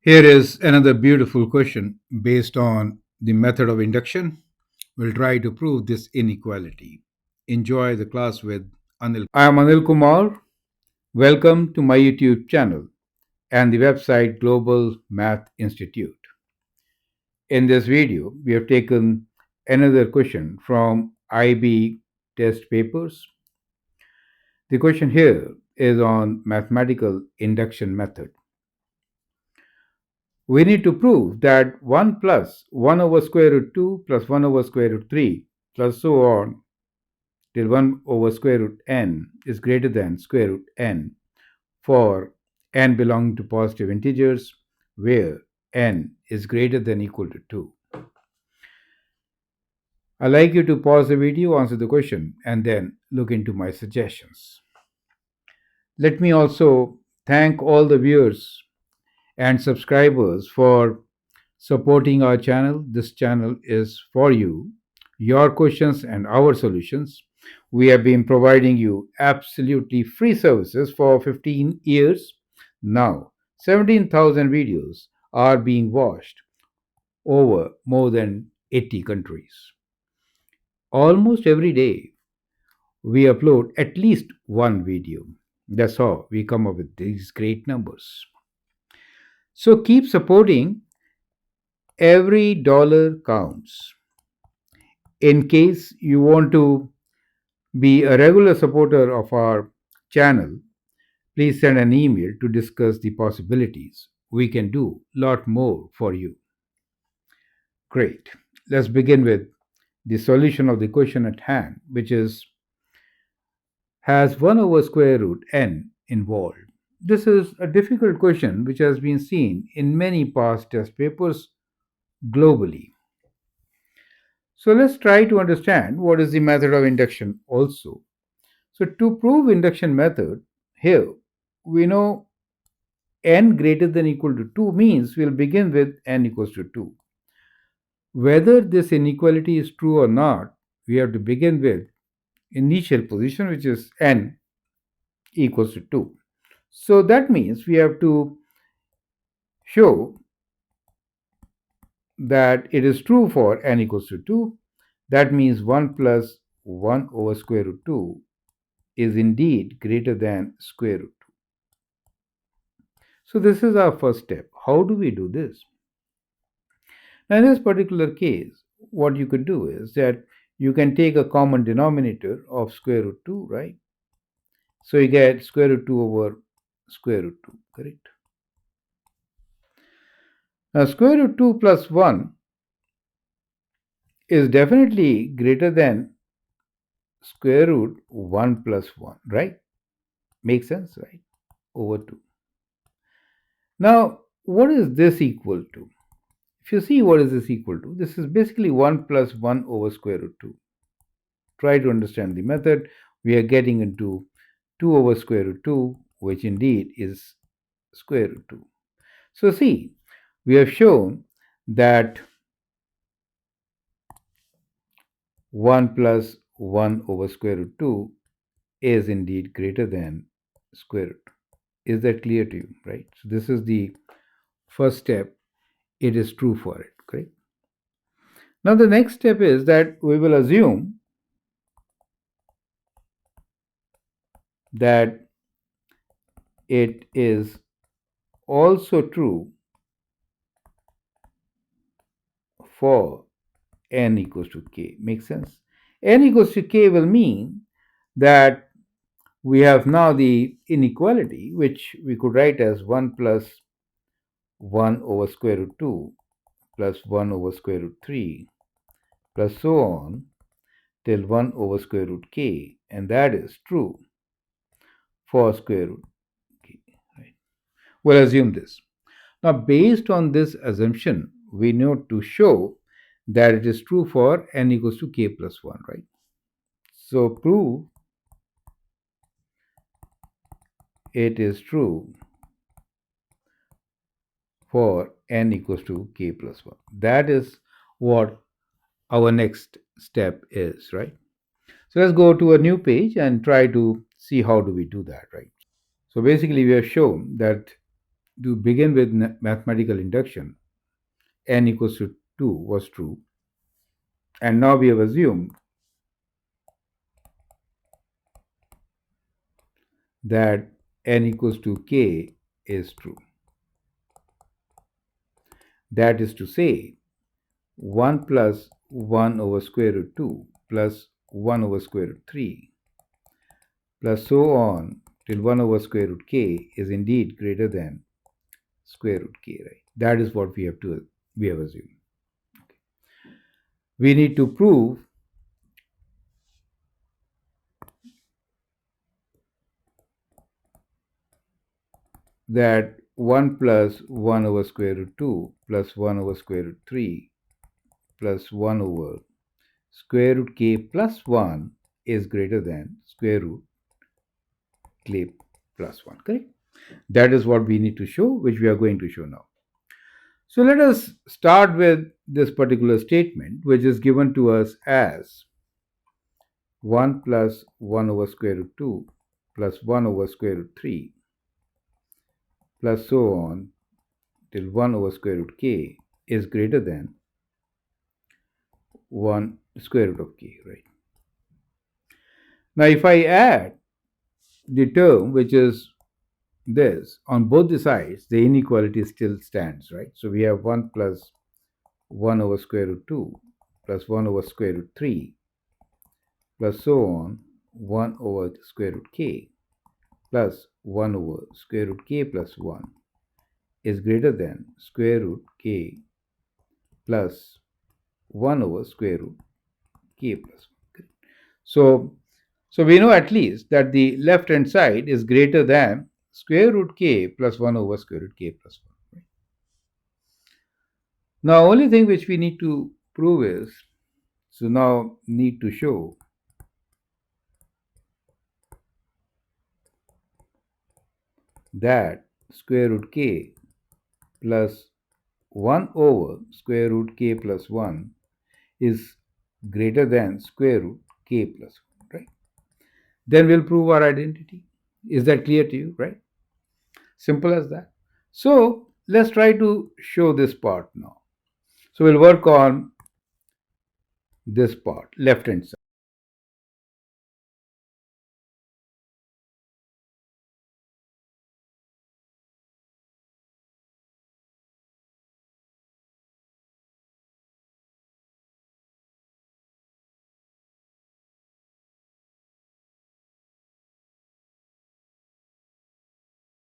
Here is another beautiful question based on the method of induction. We'll try to prove this inequality. Enjoy the class with Anil. I am Anil Kumar. Welcome to my YouTube channel and the website Global Math Institute. In this video, we have taken another question from IB test papers. The question here is on mathematical induction method. We need to prove that 1 plus 1 over square root 2 plus 1 over square root 3 plus so on till 1 over square root n is greater than square root n for n belonging to positive integers where n is greater than equal to 2. I'd like you to pause the video, answer the question, and then look into my suggestions. Let me also thank all the viewers and subscribers for supporting our channel. This channel is for you, your questions, and our solutions. We have been providing you absolutely free services for 15 years. Now, 17,000 videos are being watched over more than 80 countries. Almost every day, we upload at least one video. That's how we come up with these great numbers. So keep supporting. Every dollar counts. In case you want to be a regular supporter of our channel, please send an email to discuss the possibilities. We can do a lot more for you. Great. Let's begin with the solution of the question at hand, which is has 1 over square root n involved. This is a difficult question which has been seen in many past test papers globally. So let's try to understand what is the method of induction also. So to prove induction method, here we know n greater than equal to 2 means we'll begin with n equals to 2. Whether this inequality is true or not, we have to begin with initial position which is n equals to 2. So that means we have to show that it is true for n equals to 2. That means 1 plus 1 over square root 2 is indeed greater than square root 2. So this is our first step. How do we do this? Now in this particular case, what you could do is that you can take a common denominator of square root 2, right? So you get square root 2 over square root 2, correct? Now square root 2 plus 1 is definitely greater than square root 1 plus 1, right? Makes sense, right? Over 2. Now, what is this equal to? If you see what is this equal to, this is basically 1 plus 1 over square root 2. Try to understand the method. We are getting into 2 over square root 2, which indeed is square root 2. So see, we have shown that 1 plus 1 over square root 2 is indeed greater than square root 2. Is that clear to you, right? So this is the first step. It is true for it, correct? Now the next step is that we will assume that it is also true for n equals to k. Makes sense? N equals to k will mean that we have now the inequality, which we could write as 1 plus 1 over square root 2 plus 1 over square root 3 plus so on till 1 over square root k, and that is true for square root k. Right? We'll assume this. Now, based on this assumption, we need to show that it is true for n equals to k plus 1, right? So, prove it is true for n equals to k plus 1. That is what our next step is, right? So let's go to a new page and try to see how do we do that, right? So basically, we have shown that to begin with mathematical induction, n equals to 2 was true. And now we have assumed that n equals to k is true. That is to say, 1 plus 1 over square root 2 plus 1 over square root 3 plus so on till 1 over square root k is indeed greater than square root k, right? That is what we have assumed. We need to prove that 1 plus 1 over square root 2 plus 1 over square root 3 plus 1 over square root k plus 1 is greater than square root k plus 1, correct? That is what we need to show, which we are going to show now. So let us start with this particular statement, which is given to us as 1 plus 1 over square root 2 plus 1 over square root 3 plus so on till 1 over square root k is greater than 1 square root of k, right? Now, if I add the term, which is this, on both the sides, the inequality still stands, right? So we have 1 plus 1 over square root 2 plus 1 over square root 3 plus so on 1 over square root k plus 1 over square root k plus 1 is greater than square root k plus 1 over square root k plus 1. So we know at least that the left hand side is greater than square root k plus 1 over square root k plus 1. Right? Now, only thing which we need to prove is, so now need to show that square root k plus 1 over square root k plus 1 is greater than square root k plus 1, right? Then we'll prove our identity. Is that clear to you, right? Simple as that. So let's try to show this part now. So we'll work on this part, left hand side.